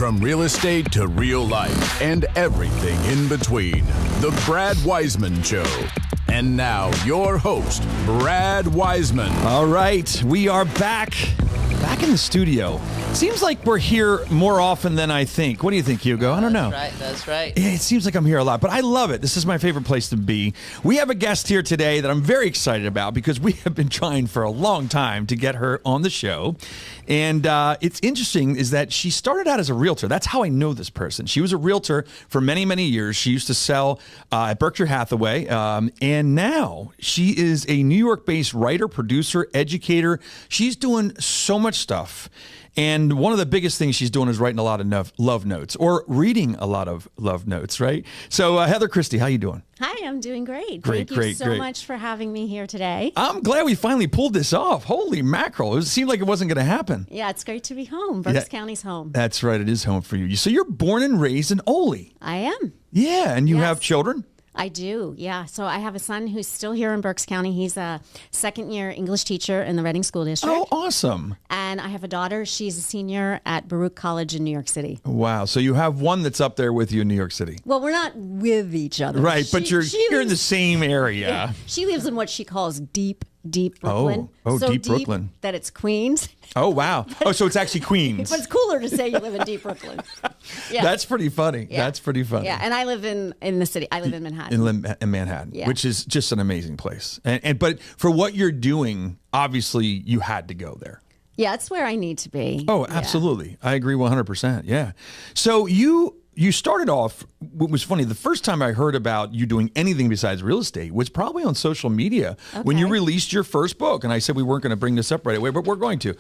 From real estate to real life and everything in between. The Brad Weisman Show. And now, your host, Brad Weisman. All right, we are back in the studio. Seems like we're here more often than I think. What do you think, Hugo? I don't know. That's right. Yeah, it seems like I'm here a lot, but I love it. This is my favorite place to be. We have a guest here today that I'm very excited about because we have been trying for a long time to get her on the show. And it's interesting is that she started out as a realtor. That's how I know this person. She was a realtor for many, many years. She used to sell at Berkshire Hathaway. And now she is a New York-based writer, producer, educator. She's doing so much stuff. And one of the biggest things she's doing is writing a lot of love notes or reading a lot of love notes, right? So Heather Christie, how you doing? Hi, I'm doing great. Great, Thank you so much for having me here today. I'm glad we finally pulled this off. Holy mackerel. It seemed like it wasn't going to happen. Yeah, it's great to be home. Berks County's home. That's right. It is home for you. So you're born and raised in Ole. I am. Yeah, and you have children? I do, yeah. So I have a son who's still here in Berks County. He's a second-year English teacher in the Reading School District. Oh, awesome. And I have a daughter. She's a senior at Baruch College in New York City. Wow. So you have one that's up there with you in New York City. Well, we're not with each other. Right, but you're in the same area. Yeah, she lives in what she calls deep Brooklyn. Oh, so deep Brooklyn. That it's Queens. Oh, wow. Oh, so it's actually Queens. But it's cooler to say you live in deep Brooklyn. Yeah. That's pretty funny. Yeah. That's pretty funny. Yeah, and I live in the city. I live in Manhattan. In Manhattan, yeah. Which is just an amazing place. But for what you're doing, obviously you had to go there. Yeah, it's where I need to be. Oh, absolutely. Yeah. I agree 100%. Yeah. So you started off, what was funny, the first time I heard about you doing anything besides real estate was probably on social media when you released your first book. And I said we weren't going to bring this up right away, but we're going to.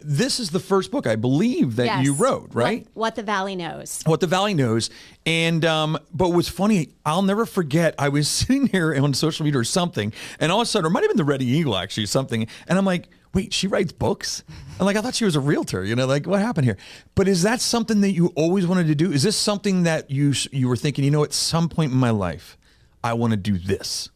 This is the first book, I believe, that you wrote, right? What the Valley Knows. What the Valley Knows. And but what's funny, I'll never forget, I was sitting here on social media or something, and all of a sudden, or it might have been the Red Eagle, actually, something, and I'm like, wait, she writes books? And I thought she was a realtor, what happened here? But is that something that you always wanted to do? Is this something that you were thinking, at some point in my life, I want to do this?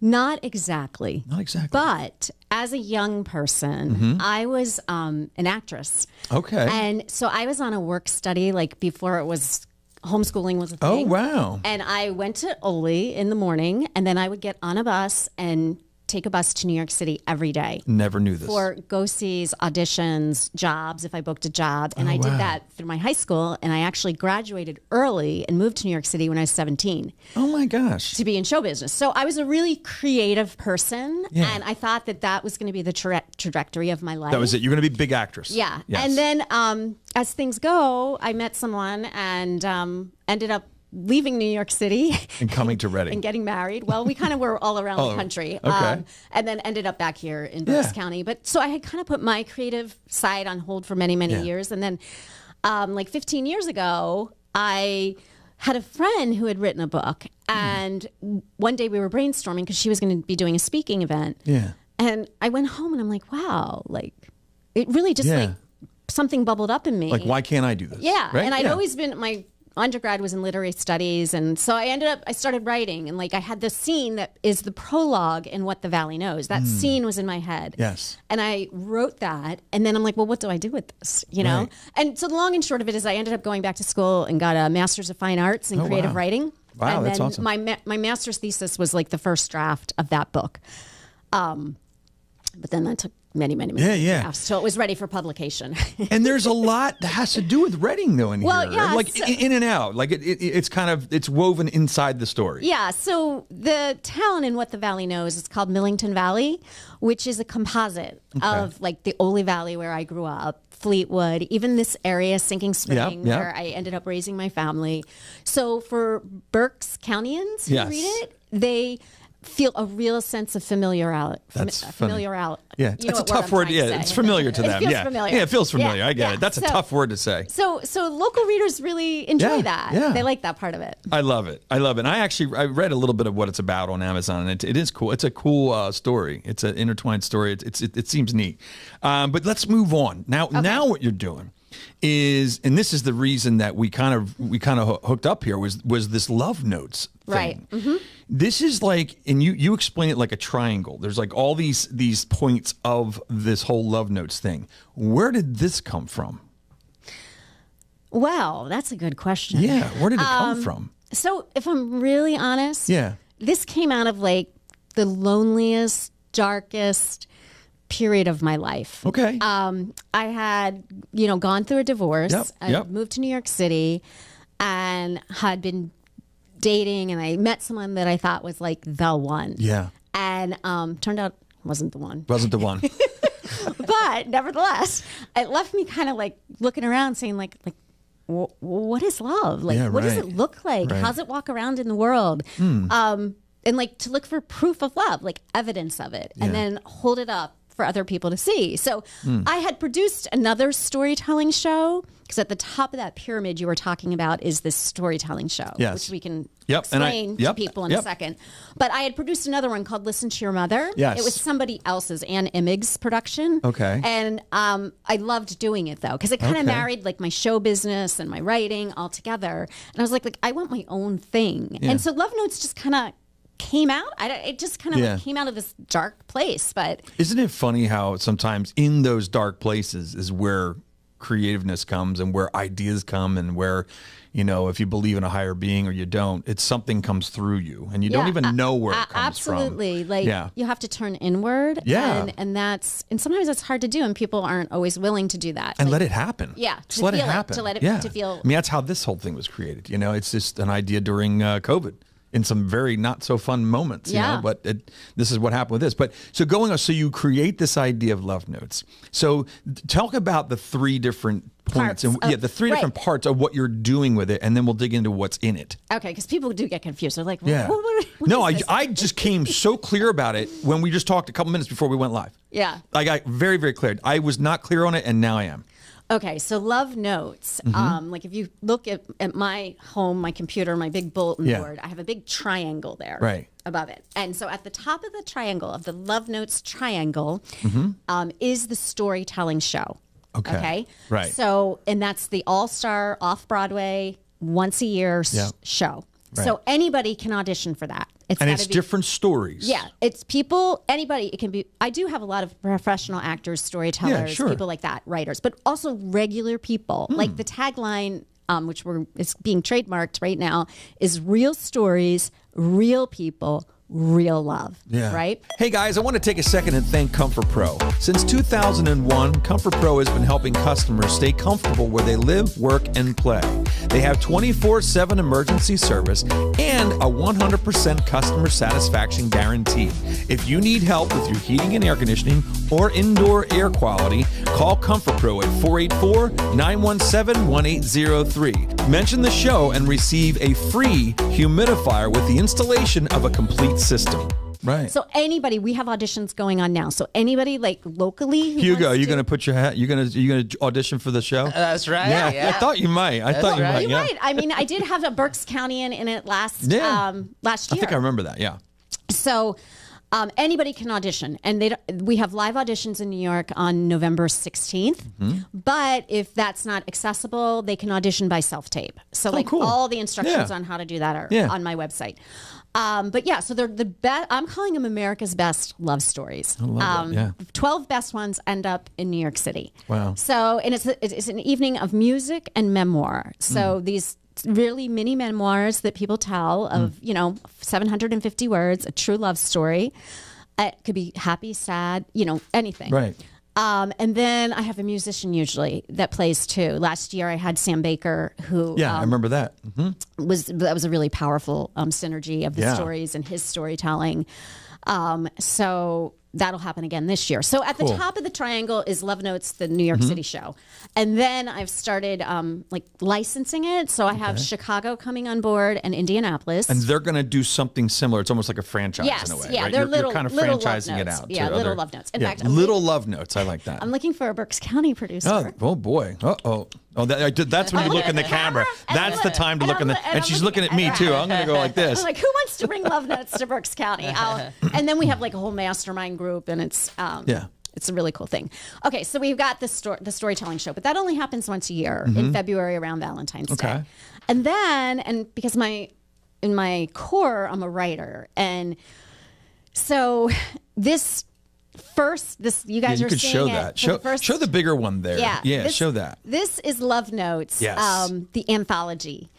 Not exactly. Not exactly. But as a young person, I was an actress. Okay. And so I was on a work study, before it was homeschooling was a thing. Oh, wow. And I went to Ole in the morning, and then I would get on a bus and take a bus to New York City every day. Never knew this. For go-sees, auditions, jobs, if I booked a job. And I did that through my high school, and I actually graduated early and moved to New York City when I was 17. Oh, my gosh. To be in show business. So I was a really creative person, and I thought that was going to be the trajectory of my life. That was it. You're going to be a big actress. Yeah. Yes. And then as things go, I met someone and ended up leaving New York City and coming to Reading and getting married. Well, we kind of were all around the country. Okay. And then ended up back here in Berks County. But so I had kind of put my creative side on hold for many, many years. And then 15 years ago, I had a friend who had written a book. And one day we were brainstorming because she was going to be doing a speaking event. Yeah. And I went home and I'm like, wow, it really just something bubbled up in me. Why can't I do this? Yeah. Right? And I'd always been, my undergrad was in literary studies. And so I started writing, and I had this scene that is the prologue in What the Valley Knows. That scene was in my head. Yes. And I wrote that. And then I'm like, well, what do I do with this? Right. And so the long and short of it is I ended up going back to school and got a master's of fine arts in creative writing. Wow, and that's then awesome. My master's thesis was the first draft of that book. But then that took many drafts, so it was ready for publication. And there's a lot that has to do with Reading, though, in here. Yeah, in and out. It's woven inside the story. Yeah, so the town in What the Valley Knows is called Millington Valley, which is a composite of the Ole Valley where I grew up, Fleetwood, even this area, Sinking Spring, where I ended up raising my family. So for Berks Countyans who read it, they feel a real sense of familiarity. That's familiarity. Yeah, it's a tough word. Yeah, it's familiar to them. It feels familiar. Yeah, it feels familiar. I get it. That's a tough word to say. So local readers really enjoy that. Yeah. They like that part of it. I love it. And I read a little bit of what it's about on Amazon, and it is cool. It's a cool story. It's an intertwined story. It seems neat. But let's move on. Now what you're doing is, and this is the reason that we kind of hooked up here, was this Love Notes thing. Right. Mm-hmm. This is and you explain it like a triangle. There's all these points of this whole Love Notes thing. Where did this come from? Well, that's a good question. Yeah, where did it come from? So if I'm really honest, Yeah. this came out of like the loneliest, darkest period of my life. Okay. I had, gone through a divorce. I moved to New York City and had been dating, and I met someone that I thought was like the one. Yeah. And turned out wasn't the one. Wasn't the one. But nevertheless, it left me kind of like looking around saying like what is love? Like, what does it look like? Right. How's it walk around in the world? And like to look for proof of love, like evidence of it, and then hold it up for other people to see. So I had produced another storytelling show, because at the top of that pyramid you were talking about is this storytelling show, which we can explain to people in a second. But I had produced another one called Listen to Your Mother. Yes. It was somebody else's, Ann Immig's production. Okay. And I loved doing it, though, because it kind of married like my show business and my writing all together. And I was like I want my own thing. And so LoveNotes just kind of came out. It just kind of like came out of this dark place. But isn't it funny how sometimes in those dark places is where creativeness comes and where ideas come, and where, if you believe in a higher being or you don't, it's something comes through you and you don't even know where it comes absolutely. from. Like you have to turn inward. Yeah. And sometimes it's hard to do, and people aren't always willing to do that. And let it happen. Yeah. Just let it happen. To feel. I mean, that's how this whole thing was created. It's just an idea during COVID. In some very not so fun moments, but this is what happened with this. But so you create this idea of LoveNotes. So talk about the three different points the three different parts of what you're doing with it, and then we'll dig into what's in it. Okay, because people do get confused. They're like, I just came so clear about it when we just talked a couple minutes before we went live. Yeah. I got very, very clear. I was not clear on it, and now I am. Okay, so LoveNotes, like if you look at my home, my computer, my big bulletin board, I have a big triangle there above it. And so at the top of the triangle, of the LoveNotes triangle, is the storytelling show. Okay? Right. So, and that's the all-star off-Broadway, once a year show. Right. So anybody can audition for that. It's different stories. Yeah, it's people, anybody. It can be. I do have a lot of professional actors, storytellers, people like that, writers, but also regular people. Like the tagline, which is being trademarked right now, is real stories, real people, real love. Yeah. Right? Hey guys, I want to take a second and thank Comfort Pro. Since 2001, Comfort Pro has been helping customers stay comfortable where they live, work, and play. They have 24/7 emergency service and a 100% customer satisfaction guarantee. If you need help with your heating and air conditioning or indoor air quality, call Comfort Pro at 484-917-1803. Mention the show and receive a free humidifier with the installation of a complete system. Right. So anybody, we have auditions going on now. So anybody like locally. Hugo, are you going to put your hat? You're going to audition for the show? That's right. Yeah. I thought you might. You might. I mean, I did have a Berks County in it last year. I think I remember that. Yeah. So anybody can audition, and we have live auditions in New York on November 16th. But if that's not accessible, they can audition by self-tape. So cool. All the instructions on how to do that are on my website. But yeah, so they're the best. I'm calling them America's best love stories. I love it. 12 best ones end up in New York City. Wow. So, and it's an evening of music and memoir. So these really mini memoirs that people tell of, 750 words, a true love story. It could be happy, sad, anything. Right. And then I have a musician usually that plays too. Last year I had Sam Baker, who I remember that. That was a really powerful synergy of the stories and his storytelling. So that'll happen again this year. So at the top of the triangle is LoveNotes, the New York City show. And then I've started licensing it. So I have Chicago coming on board and Indianapolis. And they're going to do something similar. It's almost like a franchise in a way. Yeah, right? they're you're kind of franchising it out. Yeah, little LoveNotes. In fact, little LoveNotes. I like that. I'm looking for a Berks County producer. Oh boy. Uh-oh. Oh, that's when you look in the camera. That's the time to look in the. And she's looking at me too. I'm going to go like this. I'm like, who wants to bring LoveNotes to Berks County? And then we have like a whole mastermind group, and it's it's a really cool thing. Okay, so we've got the storytelling show, but that only happens once a year in February around Valentine's Day. And then because in my core I'm a writer, and so this first, this you guys you are could seeing show it that. for the first, Show the bigger one there. Yeah, show that. This is LoveNotes, Yes. The anthology.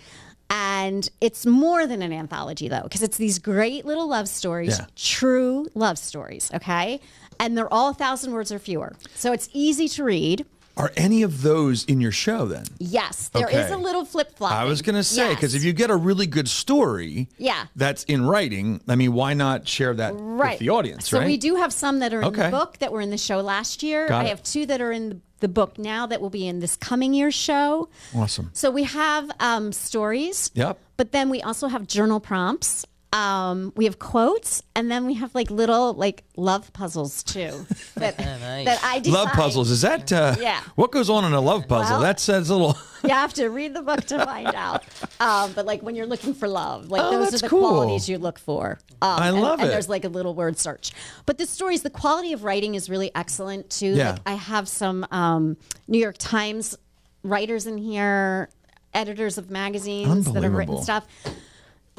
And it's more than an anthology, though, because it's these great little love stories, true love stories, okay? And they're all 1,000 words or fewer. So it's easy to read. Are any of those in your show then? Yes, there is a little flip-flop. I was going to say, because if you get a really good story that's in writing, I mean, why not share that with the audience, so we do have some that are in the book that were in the show last year. I have 2 that are in the book now that will be in this coming year's show. Awesome. So we have stories. Yep. But then we also have journal prompts. We have quotes, and then we have like little love puzzles too. That I design. Love puzzles, is that what goes on in a love puzzle? Well, that says a little. You have to read the book to find out. But like when you're looking for love, those are the cool. qualities you look for. I love it. And there's like a little word search. But the stories, the quality of writing is really excellent too. Yeah. Like I have some New York Times writers in here, editors of magazines that have written stuff.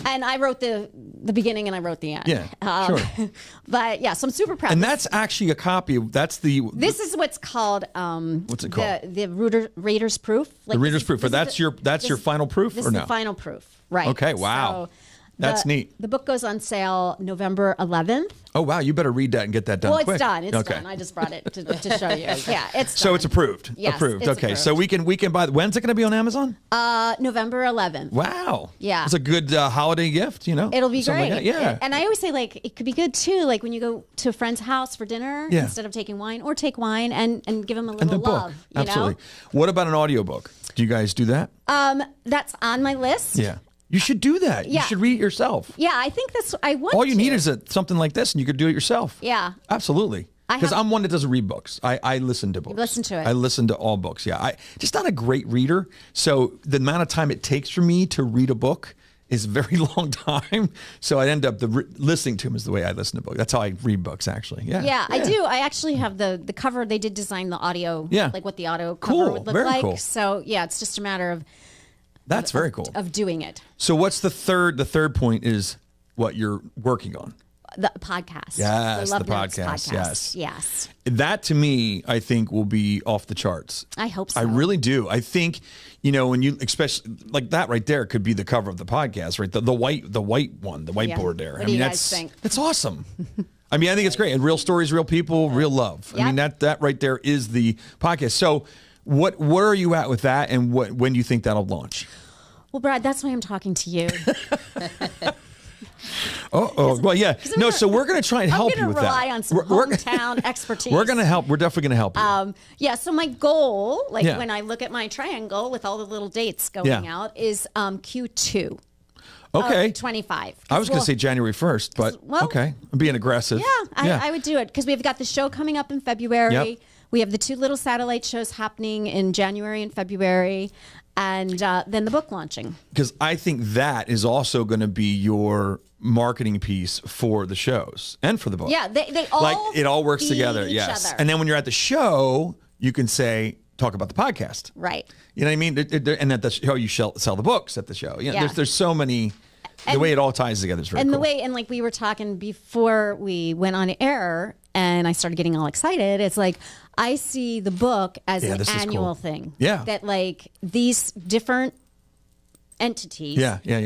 And I wrote the beginning and I wrote the end. Yeah, sure. But yeah, so I'm super proud. And that's actually a copy of, This is what's called. What's it called? The Reader's Proof. The Reader's Proof. But that's your final proof this or no? is the final proof, right. Okay, wow. So that's neat. The book goes on sale November 11th. Oh, wow. You better read that and get that done quick. Well, it's done. It's done. I just brought it to show you. Yeah, it's done. So it's approved. Yes, approved. it's Okay, approved. so we can buy. When's it going to be on Amazon? November 11th. Wow. Yeah. It's a good holiday gift, you know? It'll be Something great. like that. Yeah. And I always say, it could be good, too, like when you go to a friend's house for dinner, instead of taking wine, or take wine and give them a little love. Absolutely. What about an audiobook? Do you guys do that? That's on my list. Yeah. You should do that. Yeah. You should read it yourself. Yeah, I think I want All you need is something like this, and you could do it yourself. Yeah. Absolutely. Because I'm one that doesn't read books. I listen to books. You listen to it. I listen to all books, yeah. Just not a great reader. So the amount of time it takes for me to read a book is a very long time. So I end up listening to them is the way I listen to books. That's how I read books, actually. Yeah. Yeah, I do. I actually have the cover. They did design the audio, like what the audio cover would look very like. Cool. So yeah, it's just a matter of That's very cool. Of doing it. So what's the third? The third point is what you're working on. The podcast. Yes, the LoveNotes podcast. Yes. That to me, I think will be off the charts. I hope so. I really do. I think, when you, especially like that right there could be the cover of the podcast, right? The white one, the whiteboard there. What do you guys think? That's awesome. I mean, I think it's great. And real stories, real people, real love. Yep. I mean, that right there is the podcast. So where are you at with that, and when do you think that'll launch? Well, Brad, that's why I'm talking to you. Well, yeah. No, so we're going to try and help you with that. I'm going to rely on some hometown expertise. We're going to help. We're definitely going to help you. Yeah, so my goal, when I look at my triangle with all the little dates going out, is Q2. Okay. 25. I was going to say January 1st, but okay. I'm being aggressive. Yeah, I would do it because we've got the show coming up in February. Yep. We have the 2 little satellite shows happening in January and February, and then the book launching. Because I think that is also going to be your marketing piece for the shows and for the book. Yeah, they all it all works feed together. each Yes, other. and then when you're at the show, you can talk about the podcast. Right. You know what I mean? And at the show, you sell the books at the show. There's so many. The way it all ties together is very cool. And the way, and like we were talking before we went on air, and I started getting all excited. It's like I see the book as an annual thing. Yeah. That like these different entities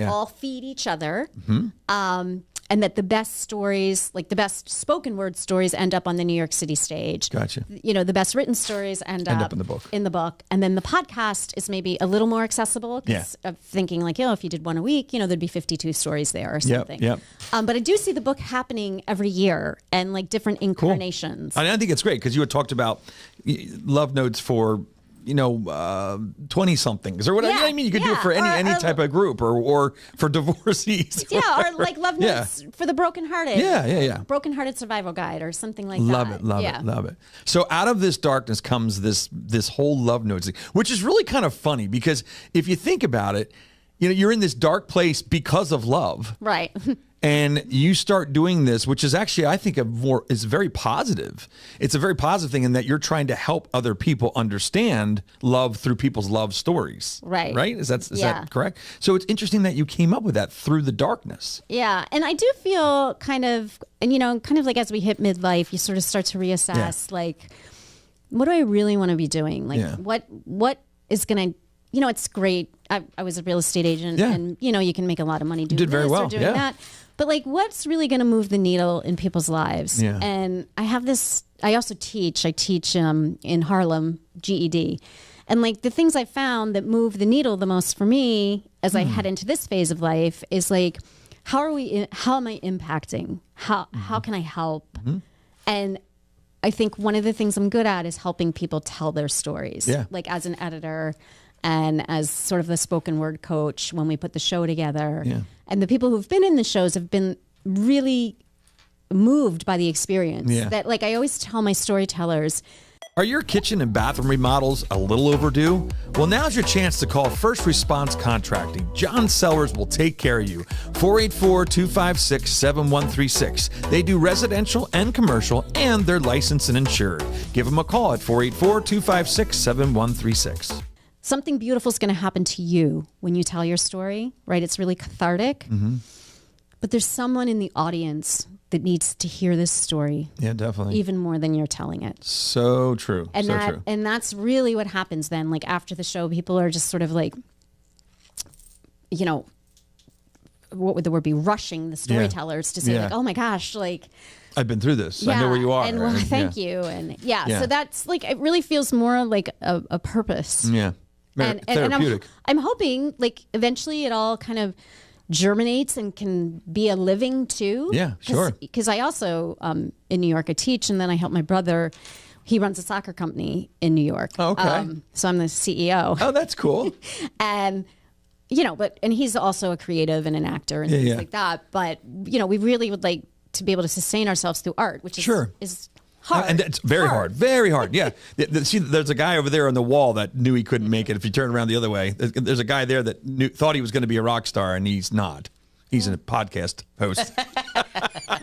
all feed each other. Mm-hmm. And that the best stories, like the best spoken word stories, end up on the New York City stage. Gotcha. The best written stories end up in the book. And then the podcast is maybe a little more accessible because of thinking like, if you did one a week, there'd be 52 stories there or something. Yep. But I do see the book happening every year and like different incarnations. Cool. I think it's great because you had talked about LoveNotes for 20-somethings or whatever. Yeah, I mean, you could do it for any type of group or for divorcees. Yeah, or like LoveNotes for the brokenhearted. Yeah. Brokenhearted survival guide or something like love that. Love it. So out of this darkness comes this whole LoveNotes thing, which is really kind of funny because if you think about it, you're in this dark place because of love. Right. And you start doing this, which is actually, I think, is very positive. It's a very positive thing in that you're trying to help other people understand love through people's love stories. Right. Right? Is that correct? So it's interesting that you came up with that through the darkness. Yeah. And I do feel kind of like as we hit midlife, you sort of start to reassess, like, what do I really want to be doing? Like, what is going to, it's great. I was a real estate agent and, you can make a lot of money doing very well. or doing that. But like, what's really going to move the needle in people's lives? Yeah. And I also teach in Harlem, GED. And like the things I found that move the needle the most for me as I head into this phase of life is like, how am I impacting? How can I help? And I think one of the things I'm good at is helping people tell their stories. Yeah. Like as an editor and as sort of a spoken word coach when we put the show together. Yeah. And the people who've been in the shows have been really moved by the experience. Yeah. That like I always tell my storytellers, are your kitchen and bathroom remodels a little overdue? Well, now's your chance to call First Response Contracting. John Sellers will take care of you. 484-256-7136. They do residential and commercial, and they're licensed and insured. Give them a call at 484-256-7136. something beautiful is going to happen to you when you tell your story, right? It's really cathartic. But there's someone in the audience that needs to hear this story. Yeah, definitely. Even more than you're telling it. So true. And true. And that's really what happens then. Like after the show, people are just sort of like, what would the word be? Rushing the storytellers to say like, oh my gosh, like I've been through this. I know where you are. And well, thank you. And so that's like, it really feels more like a purpose. Yeah. And I'm hoping like eventually it all kind of germinates and can be a living too. Yeah, sure. Because I also, in New York, I teach, and then I help my brother. He runs a soccer company in New York. Oh, okay. So I'm the CEO. Oh, that's cool. And, and he's also a creative and an actor and things like that. But, we really would like to be able to sustain ourselves through art, which is hard. And it's very hard. Very hard. Yeah. See, there's a guy over there on the wall that knew he couldn't make it. If you turn around the other way, there's a guy there that thought he was going to be a rock star, and he's not. He's a podcast host.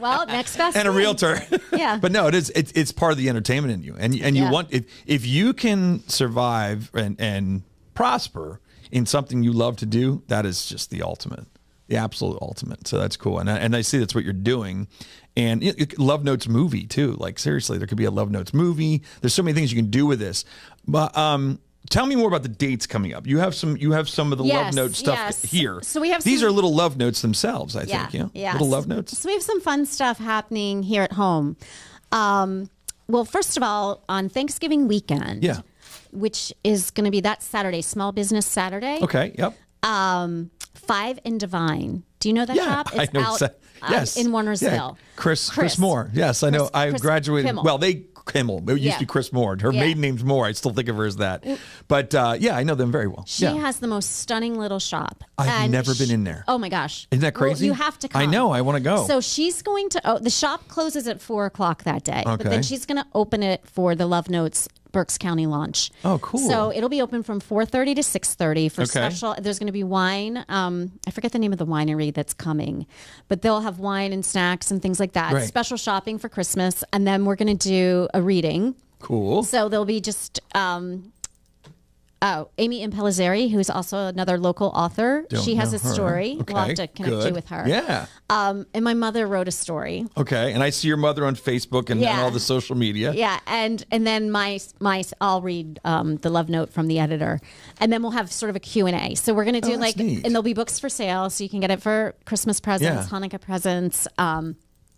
Well, next best and a realtor. Yeah. But no, it's part of the entertainment in you. And you want, if you can survive and prosper in something you love to do, that is just the ultimate. The absolute ultimate. So that's cool. And I see that's what you're doing. And LoveNotes movie too. Like seriously, there could be a LoveNotes movie. There's so many things you can do with this. But tell me more about the dates coming up. You have some of the LoveNotes stuff here. So we have these are little love notes themselves, I think. Yeah. Little love notes. So we have some fun stuff happening here at home. Well, first of all, on Thanksgiving weekend. Yeah. Which is going to be that Saturday, Small Business Saturday. Okay. Yep. 5 and Divine. Do you know that shop? It's I know. out in Warnersville. Yeah. Chris Moore. Yes, I know. I graduated. Kimmel. Well, Kimmel. It used to be Chris Moore. Her maiden name's Moore. I still think of her as that. But I know them very well. She has the most stunning little shop. I've never been in there. Oh my gosh. Isn't that crazy? Well, you have to come. I know. I want to go. So she's going to, the shop closes at 4:00 that day. Okay. But then she's going to open it for the LoveNotes Berks County launch. Oh, cool. So it'll be open from 4:30 to 6:30 for special. There's going to be wine. I forget the name of the winery that's coming, but they'll have wine and snacks and things like that. Right. Special shopping for Christmas. And then we're going to do a reading. Cool. So there'll be just Amy Impellizzeri, who's also another local author. She has a story. Okay, we'll have to connect you with her. Yeah. And my mother wrote a story. Okay. And I see your mother on Facebook and all the social media. Yeah. And then I'll read the love note from the editor. And then we'll have sort of a Q&A. So we're going to do neat. and there'll be books for sale. So you can get it for Christmas presents, Hanukkah presents.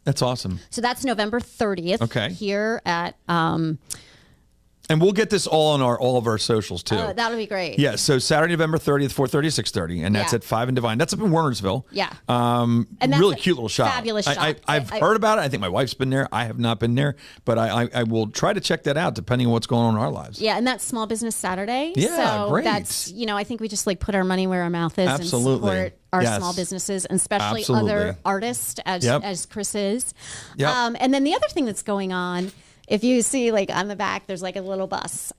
That's awesome. So that's November 30th here at... and we'll get this all on all of our socials too. Oh, that'll be great. Yeah, so Saturday, November 30th, 4:30, 6:30, and that's at 5 and Divine. That's up in Warnersville. Yeah. And that's really cute little shop. Fabulous shop. I've heard about it. I think my wife's been there. I have not been there, but I will try to check that out depending on what's going on in our lives. Yeah, and that's Small Business Saturday. Yeah, so great. That's, I think we just like put our money where our mouth is and support our small businesses, and especially other artists as Chris is. Yep. And then the other thing that's going on, if you see like on the back, there's like a little bus.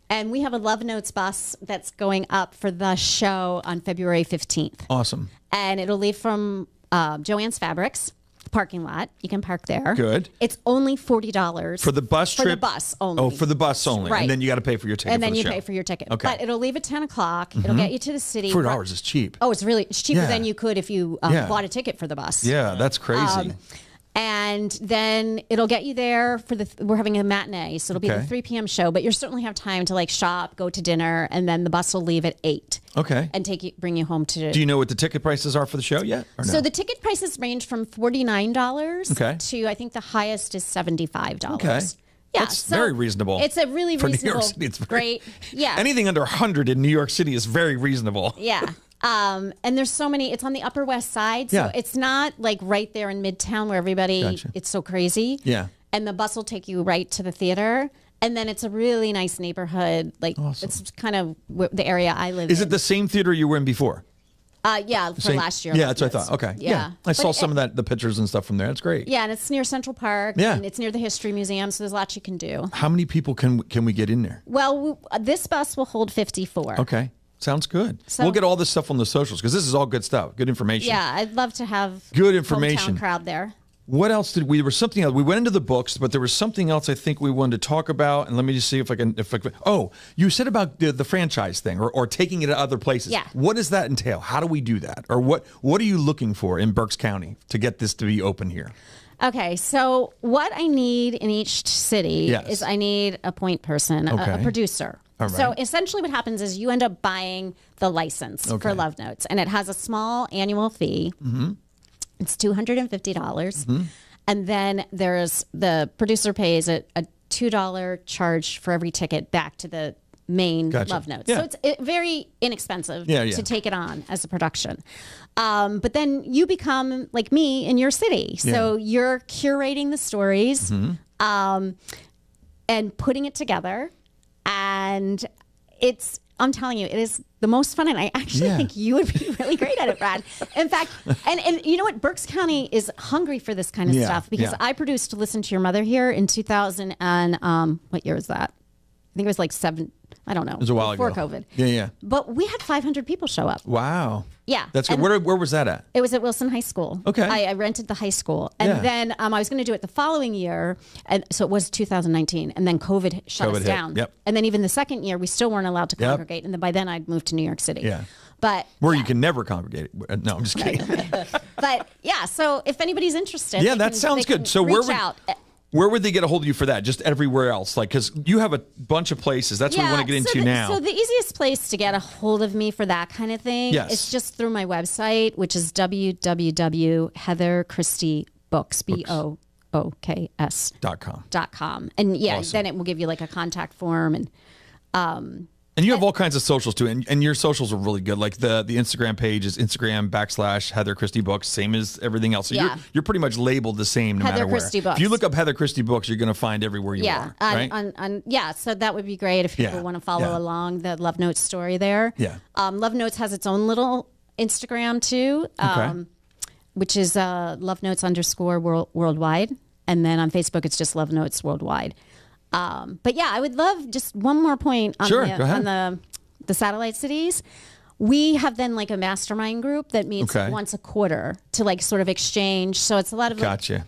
And we have a LoveNotes bus that's going up for the show on February 15th. Awesome. And it'll leave from Joann's Fabrics parking lot. You can park there. Good. It's only $40 for the bus trip. For the bus only. Oh, for the bus only. Right. And then you got to pay for your ticket. And then for the you show. pay for your ticket. Okay. But it'll leave at 10 o'clock. It'll get you to the city. $4 is cheap. Oh, it's cheaper than you could if you bought a ticket for the bus. Yeah, that's crazy. And then it'll get you there for we're having a matinee, so it'll be the 3 p.m. show, but you'll certainly have time to like shop, go to dinner, and then the bus will leave at 8. Okay. And bring you home to. Do you know what the ticket prices are for the show yet? Or no? So the ticket prices range from $49 to I think the highest is $75. Okay. Yeah, that's very reasonable. It's a really for reasonable. New York City, it's great. Yeah. Anything under 100 in New York City is very reasonable. Yeah. And there's so many, it's on the Upper West Side. So it's not like right there in Midtown where everybody, it's so crazy. Yeah. And the bus will take you right to the theater. And then it's a really nice neighborhood. Like it's kind of the area I live in. Is it the same theater you were in before? Yeah, for last year. Yeah, that's what I thought. Okay. Yeah. I saw some of the pictures and stuff from there. That's great. Yeah, and it's near Central Park. Yeah. And it's near the History Museum, so there's lots you can do. How many people can we get in there? Well, this bus will hold 54. Okay. Sounds good. So, we'll get all this stuff on the socials because this is all good stuff, good information. Yeah, I'd love to have good information. Hometown crowd there. What else did we? There was something else. We went into the books, but there was something else I think we wanted to talk about. And let me just see if I can. Oh, you said about the franchise thing or taking it to other places. Yeah. What does that entail? How do we do that? Or what are you looking for in Berks County to get this to be open here? Okay, so what I need in each city is I need a point person, a producer. Right. So essentially what happens is you end up buying the license for LoveNotes, and it has a small annual fee. Mm-hmm. It's $250. Mm-hmm. And then there's the producer pays a $2 charge for every ticket back to the main LoveNotes. Yeah. So it's very inexpensive to take it on as a production. But then you become like me in your city. So you're curating the stories and putting it together. And I'm telling you, it is the most fun. And I actually think you would be really great at it, Brad. In fact, and you know what? Berks County is hungry for this kind of stuff because I produced Listen to Your Mother here in 2000 and what year was that? I think it was like I don't know. It was a while before ago. COVID. Yeah. But we had 500 people show up. Wow. Yeah. That's good. Where was that at? It was at Wilson High School. Okay. I rented the high school. And then I was going to do it the following year. And so it was 2019. And then COVID shut us down. Yep. And then even the second year, we still weren't allowed to congregate. And then by then I'd moved to New York City. Yeah. But where you can never congregate. No, I'm just kidding. But yeah, so if anybody's interested. Yeah, that sounds good. So where would they get a hold of you for that? Just everywhere else? Like, because you have a bunch of places. That's what we want to get into now. So the easiest place to get a hold of me for that kind of thing is just through my website, which is www.heatherchristiebooks, BOOKS.com. And then it will give you like a contact form and And you have all kinds of socials too, and your socials are really good. Like the Instagram page is Instagram/Heather Christie Books, same as everything else. So you're pretty much labeled the same no Heather matter where. Christie Books. If you look up Heather Christie Books, you're going to find everywhere you are. Right? So that would be great if people want to follow along the LoveNotes story there. Yeah. LoveNotes has its own little Instagram too, which is LoveNotes_worldwide. And then on Facebook, it's just LoveNotes Worldwide. But yeah, I would love just one more point on, on the satellite cities. We have then like a mastermind group that meets once a quarter to like sort of exchange. So it's a lot of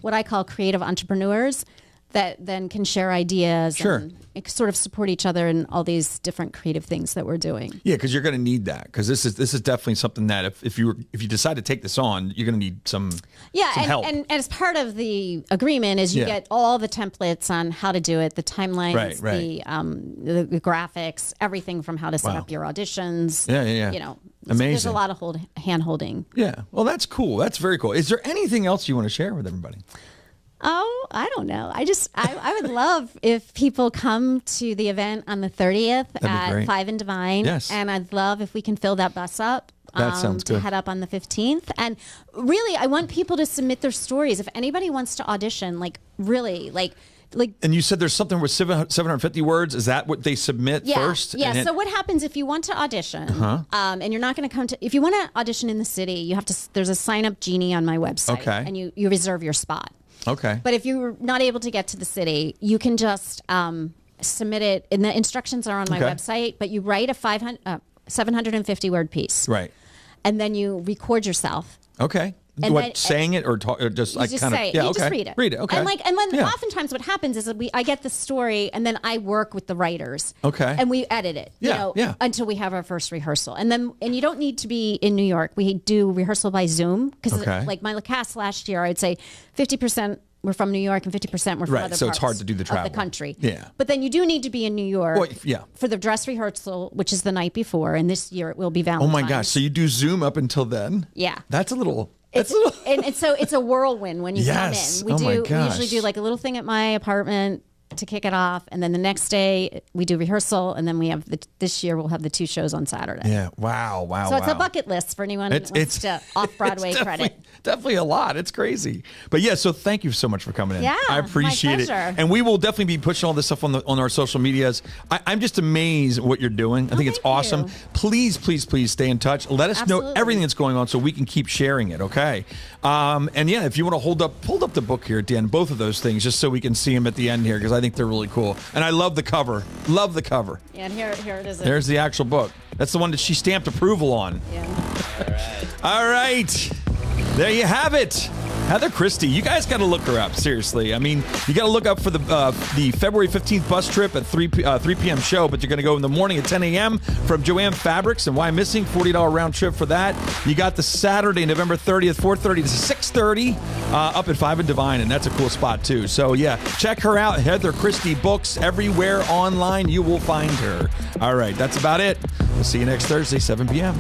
what I call creative entrepreneurs that then can share ideas and sort of support each other in all these different creative things that we're doing. Yeah, because you're going to need that, because this is definitely something that if you decide to take this on, you're going to need some help. And as part of the agreement is you get all the templates on how to do it, the timelines, the graphics, everything from how to set up your auditions. Yeah. You know, amazing. There's a lot of hand holding. Yeah, well, that's cool. That's very cool. Is there anything else you want to share with everybody? Oh, I don't know. I would love if people come to the event on the 30th at 5 and Divine. Yes. And I'd love if we can fill that bus up. That sounds good. To head up on the 15th. And really, I want people to submit their stories. If anybody wants to audition, like and you said there's something with 750 words. Is that what they submit first? Yeah. So what happens if you want to audition, and you're not going to come to? If you want to audition in the city, you have to. There's a sign up genie on my website, and you reserve your spot. Okay. But if you're not able to get to the city, you can just submit it, and the instructions are on my website, but you write a 750 word piece. Right. And then you record yourself. Okay. And what, then, saying it or just like just kind say of, it. You just read it. Read it, okay. And then oftentimes what happens is that I get the story and then I work with the writers. Okay. And we edit it, until we have our first rehearsal. And you don't need to be in New York. We do rehearsal by Zoom because like my cast last year, I'd say 50% we're from New York and 50% we're from other so parts it's hard to do the travel of the country. Yeah. But then you do need to be in New York for the dress rehearsal, which is the night before. And this year it will be Valentine's. Oh my gosh. So you do Zoom up until then? Yeah. That's a little... and so it's a whirlwind when you come in. We usually do like a little thing at my apartment to kick it off, and then the next day we do rehearsal, and then we have this year we'll have the 2 shows on Saturday. Yeah, wow. So it's a bucket list for anyone who wants to off-Broadway credit. Definitely a lot. It's crazy. But yeah, so thank you so much for coming in. Yeah, I appreciate it. And we will definitely be pushing all this stuff on our social medias. I'm just amazed at what you're doing. I think it's awesome. Please, please, please stay in touch. Let us know everything that's going on so we can keep sharing it, okay? And yeah, if you want to hold up the book here at the end, both of those things, just so we can see them at the end here, because I think they're really cool. And I love the cover. Love the cover. Yeah, and here it is. There's the actual book. That's the one that she stamped approval on. Yeah. All right. There you have it. Heather Christie, you guys got to look her up, seriously. I mean, you got to look up for the February 15th bus trip at 3 p.m. show, but you're going to go in the morning at 10 a.m. from Joanne Fabrics and Why Missing, $40 round trip for that. You got the Saturday, November 30th, 4:30 to 6:30 up at 5 and Divine, and that's a cool spot, too. So, yeah, check her out. Heather Christie Books everywhere online. You will find her. All right, that's about it. We'll see you next Thursday, 7 p.m.